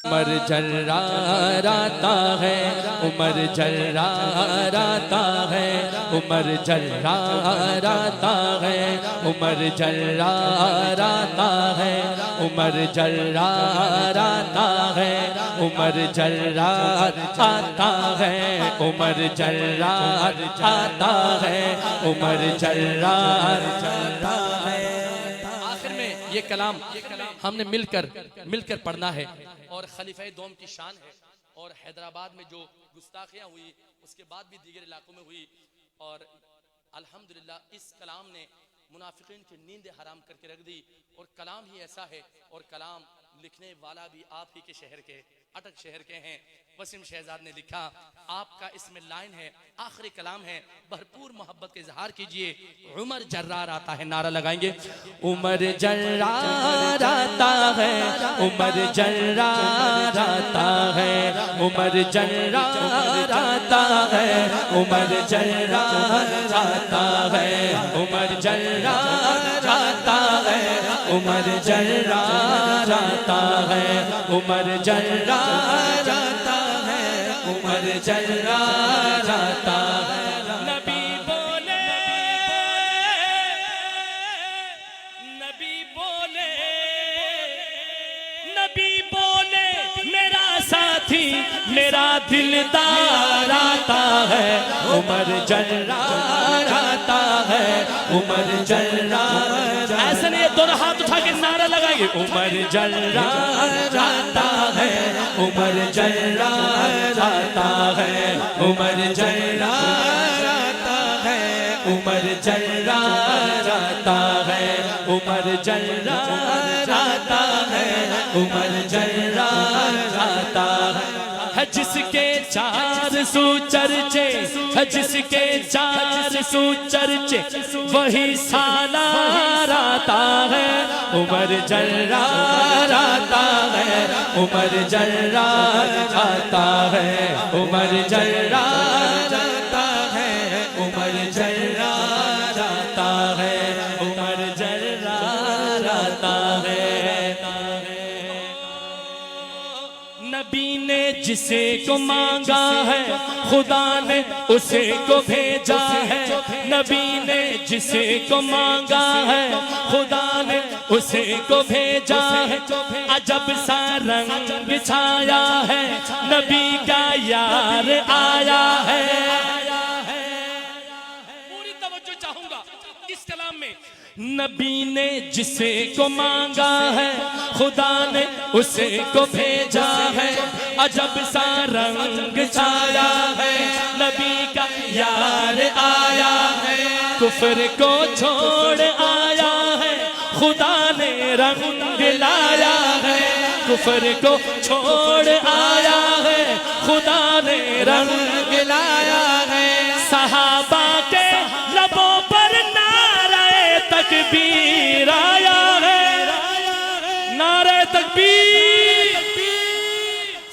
عمر جرار آتا ہے، عمر جرار آتا ہے، عمر جرار آتا ہے، عمر جرار آتا ہے، عمر جرار آتا ہے، عمر جرار آتا ہے، عمر جرار آتا ہے، عمر جرار آتا ہے۔ آخر میں یہ کلام ہم نے مل کر پڑھنا ہے، اور خلیفہ دوم کی شان ہے، اور حیدرآباد میں جو گستاخیاں ہوئی اس کے بعد بھی دیگر علاقوں میں ہوئی، اور الحمدللہ اس کلام نے منافقین کی نیند حرام کر کے رکھ دی، اور کلام ہی ایسا ہے، اور کلام لکھنے والا بھی آپ ہی کے شہر کے اٹک شہر کے ہیں، وسیم شہزاد نے لکھا۔ آپ کا اس میں لائن ہے، آخری کلام ہے، بھرپور محبت کا اظہار کیجئے۔ عمر جرار آتا ہے، نعرہ لگائیں گے، عمر جرار آتا ہے، عمر جرار آتا ہے، عمر جرار آتا ہے، عمر جرار آتا ہے، عمر جرار آتا ہے، عمر جرار آتا ہے، عمر جرار آتا ہے، عمر جرار آتا ہے۔ نبی بولے، نبی بولے، نبی بولے میرا ساتھی میرا دلدار آتا ہے، عمر جرار آتا ہے، عمر جرار۔ ایسے نہیں، یہ دونوں ہاتھ اٹھا کے نعرہ لگائیں گے، عمر جرار آتا ہے، عمر جرار آتا ہے، عمر جرار آتا ہے، عمر جرار آتا ہے، عمر جرار آتا ہے، عمر جرار آتا ہے۔ جس کے 400 چرچے، جس کے 400 چرچے وہی سالار آتا ہے، عمر جرار آتا ہے، عمر جرار آتا ہے، عمر جرار آتا ہے، عمر جرار آتا ہے، عمر جرار آتا ہے۔ نبی نے جسے کو مانگا ہے خدا نے اسے کو بھیجا ہے، نبی نے جسے کو مانگا ہے خدا نے اسے کو بھیجا ہے، عجب سا رنگ چھایا ہے نبی کا یار آیا ہے۔ پوری توجہ چاہوں گا اس کلام میں۔ نبی نے جسے کو مانگا ہے خدا نے اسے کو بھیجا ہے، عجب سا رنگ چھایا ہے نبی کا یار آیا ہے، کفر کو چھوڑ آیا ہے خدا نے رنگ لایا ہے، کفر کو چھوڑ آیا ہے خدا نے رنگ لایا ہے۔ صحابہ کے لبوں پر تکبیر آیا ہے، نعرہ تکبیر۔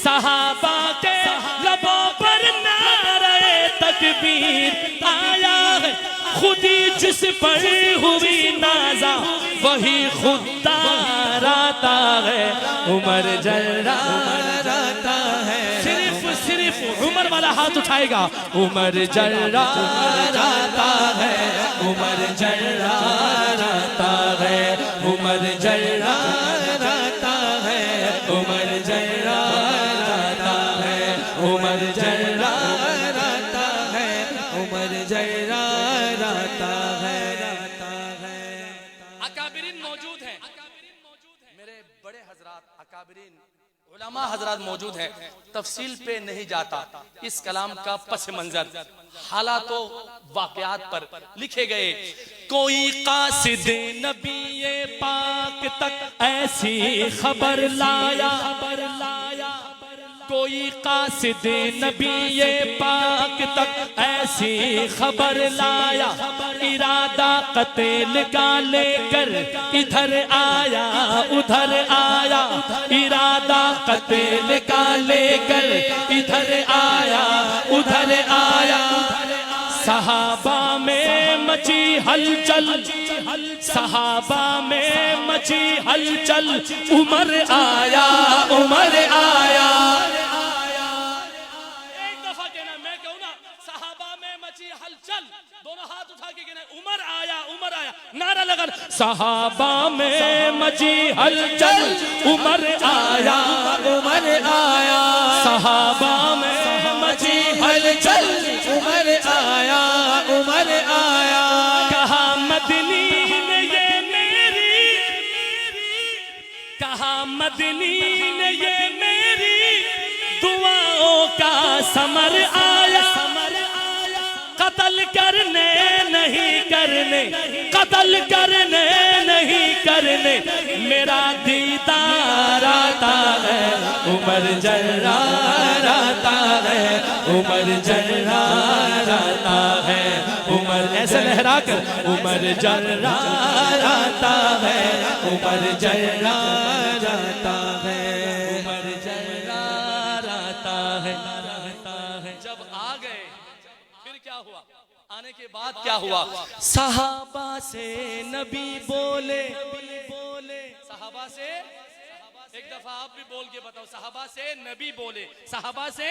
صحابہ کے لبوں پر نعرہ تکبیر آیا ہے، خودی جس پر ہوئی نازا وہی خوددار آتا ہے، عمر جرار آتا ہے۔ صرف عمر والا ہاتھ اٹھائے گا، عمر جرار آتا ہے، عمر جرار آتا ہے، عمر جرار آتا ہے، عمر جرار آتا ہے، عمر جرار آتا ہے، عمر جرار آتا ہے۔ اکابرین موجود ہیں، میرے بڑے حضرات اکابرین علماء حضرات موجود ہیں، تفصیل پہ نہیں جاتا، اس کلام کا پس منظر حالات و واقعات پر لکھے گئے۔ کوئی قاصد نبی پاک تک ایسی خبر لایا، کوئی قاصد نبی پاک تک ایسی خبر لایا، ارادہ قتل کا لے کر ادھر آیا ادھر آیا، ارادہ قتل کا لے کر ادھر آیا ادھر آیا۔ صحابہ میں مچی ہلچل، صحابہ میں مچی ہلچل عمر آیا عمر آیا. ایک دفعہ کہنا, میں کہوں نا صحابہ میں مچی ہلچل, دونوں ہاتھ اٹھا کے کہنا عمر آیا عمر آیا, نعرہ لگا. صحابہ میں مچی ہلچل عمر آیا عمر آیا. صحابہ میں مچی ہلچل عمر آیا عمر آیا. کہا مدنی نے یہ میری, کہا مدنی نے یہ میری دعاؤں کا ثمر آیا. قتل کرنے نہیں کرنے, قتل کرنے نہیں کرنے, میرا دیدار آتا ہے عمر جرار آتا ہے عمر جرار آتا ہے عمر. ایسے لہرا کر عمر جرار آتا ہے عمر جرار آتا ہے عمر جرار آتا ہے. جب آ گئے پھر کیا ہوا, آنے کے بعد کیا ہوا؟ صحابہ سے نبی بولے, صحابہ سے ایک دفعہ آپ بھی بول کے بتاؤ, صحابہ سے نبی بولے, صحابہ سے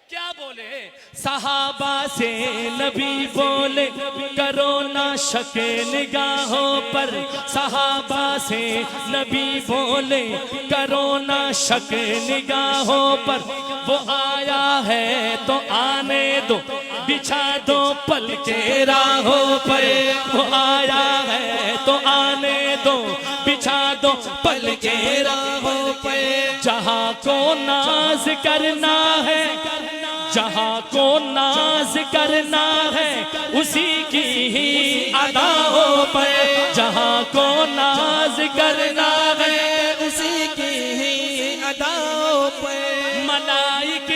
کیا بولے؟ صحابہ سے نبی بولے کرو نہ شک نگاہوں پر. صحابہ سے نبی بولے کرو نہ شک نگاہوں پر. وہ آیا ہے تو آنے دو, بچھا دو پل کے راہوں پر. وہ آیا ہے تو آنے دو, بچھا دو پل کے راہوں پر. جہاں کو ناز کرنا ہے, جہاں کو ناز کرنا ہے اسی کی ہی اداؤں پر. جہاں کو ناز کرنا ہے اسی کی ہی اداؤں پر. ملائک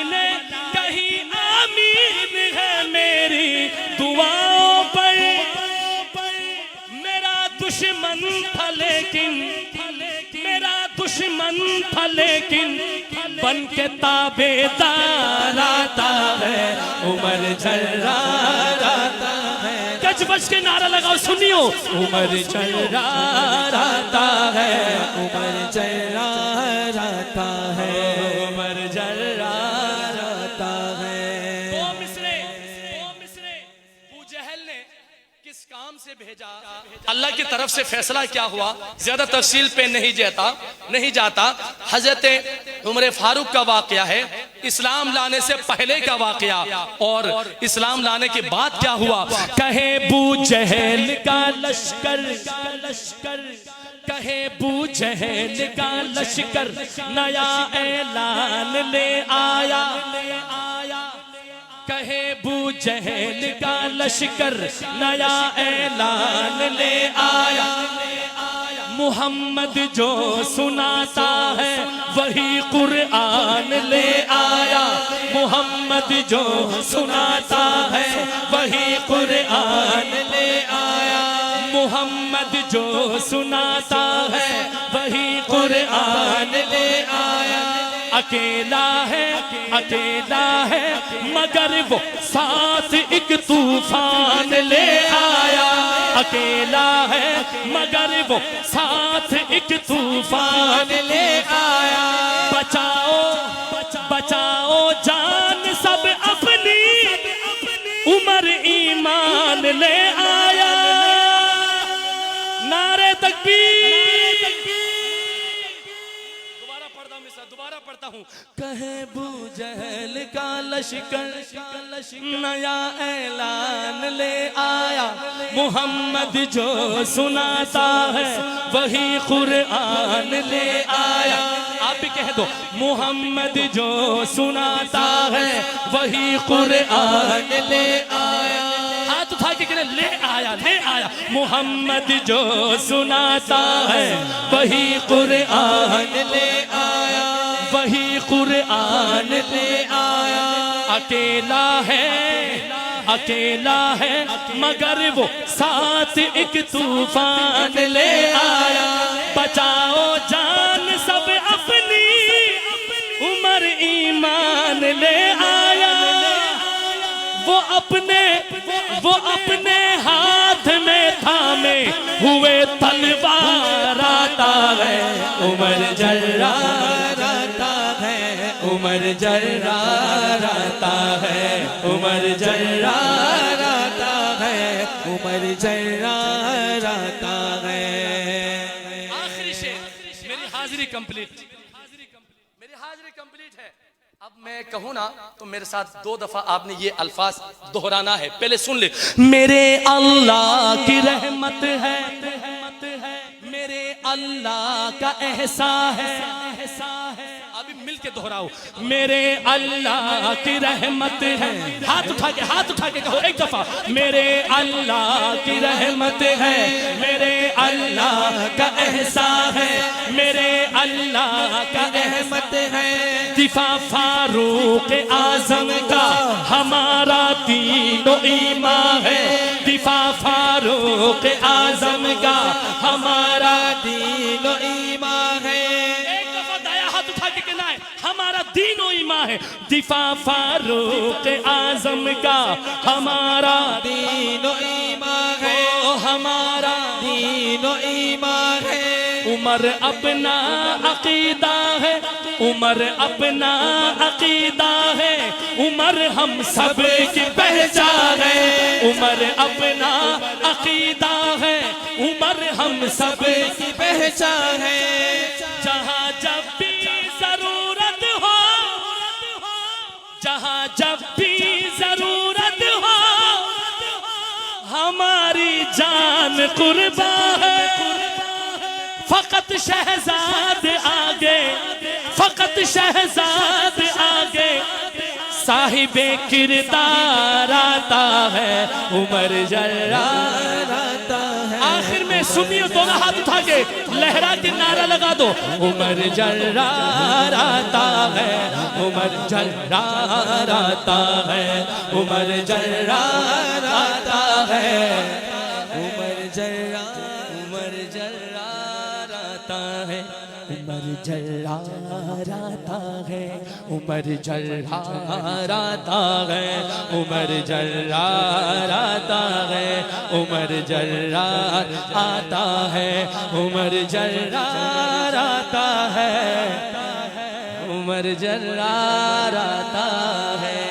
نے کہیں آمین ہے میری دعاؤں پر. میرا دشمن تھا لیکن, میرا دشمن تھا لیکن بن کے تابعدار آتا ہے عمر جرار آتا ہے. کچھ بچ کے نعرہ لگاؤ سنیو, عمر جرار آتا ہے عمر جرار آتا ہے عمر جرار آتا ہے. دو مصرے ابو جہل نے کس کام سے بھیجا, اللہ کی طرف سے فیصلہ کیا ہوا, زیادہ تفصیل پہ نہیں جاتا. حضرت عمر فاروق کا واقعہ ہے, اسلام لانے سے پہلے کا واقعہ اور اسلام لانے کے بعد کیا ہوا. کہے ابو جہل کا لشکر, کہے ابو جہل کا لشکر نیا اعلان لے آیا. کہے ابو جہل کا لشکر نیا اعلان لے آیا. محمد جو سناتا ہے وہی قرآن لے آیا. محمد جو سناتا ہے وہی قرآن لے آیا. محمد جو سناتا ہے وہی قرآن لے آیا. اکیلا ہے مگر وہ ساتھ ایک طوفان لے آیا. اکیلا ہے مگر وہ ساتھ ایک طوفان لے آیا. بچاؤ جان سب اپنی, عمر ایمان لے آیا. نعرے تکبیر. دوبارہ پڑھتا ہوں. کہے ابو جہل کا لشکر نیا اعلان لے آیا. محمد جو سناتا ہے وہی قرآن لے آیا. آپ بھی کہہ دو, محمد جو سناتا ہے وہی قرآن لے آیا. ہاتھ اٹھا کے کہنے لے آیا لے آیا. محمد جو سناتا ہے وہی قرآن لے آیا وہی قرآن لے آیا. اکیلا ہے مگر وہ ساتھ ایک طوفان لے آیا. بچاؤ جان سب اپنی, عمر ایمان لے آیا. وہ اپنے ہاتھ میں ہوئے تلوار آتا ہے عمر جرار آتا ہے عمر جرار آتا ہے عمر جرار آتا ہے عمر جرار آتا ہے۔ آخری شعر، میری حاضری کمپلیٹ، میری حاضری کمپلیٹ ہے۔ اب میں کہوں نا تو میرے ساتھ 2 دفعہ آپ نے یہ الفاظ دہرانا ہے، پہلے سن لے۔ میرے اللہ کی رحمت ہے، میرے اللہ کا احسان ہے، ابھی مل کے دہراؤ۔ میرے اللہ کی رحمت ہے، ہاتھ اٹھا کے کہو ایک دفعہ۔ میرے اللہ کی رحمت ہے، میرے اللہ کا احسان ہے، میرے اللہ کا احمت ہے۔ دفاع فاروق اعظم کا ہمارا دین و ایمان ہے، دفاع فاروق اعظم کا ہمارا دین و ایمان ہے۔ ایک دفعہ دایا ہاتھ اٹھا کے کہنا ہے ہمارا دین و ایمان ہے، دفاع فاروق اعظم کا ہمارا دین و ایمان ہے، ہمارا دین و ایمان ہے۔ عمر اپنا عقیدہ ہے، عمر اپنا عقیدہ ہے، عمر ہم سب کی پہچان ہے، عمر اپنا عقیدہ ہے، عمر ہم سب کی پہچان ہے۔ جہاں جب بھی ضرورت ہو، جہاں جب بھی ضرورت ہو، ہماری جان قربان ہے۔ فقط شہزاد آگے، فقط شہزاد آگے، صاحب کردار آتا ہے عمر جرار آتا ہے۔ آخر میں سنیے، دونوں ہاتھ اٹھا کے لہرا کے نعرہ لگا دو، عمر جرار آتا ہے عمر جرار آتا ہے عمر جرار آتا ہے عمر جرار ہے عمر جرار آتا ہے عمر جرار آتا ہے عمر جرار آتا ہے عمر جرار آتا ہے عمر جرار آتا ہے عمر جرار آتا ہے۔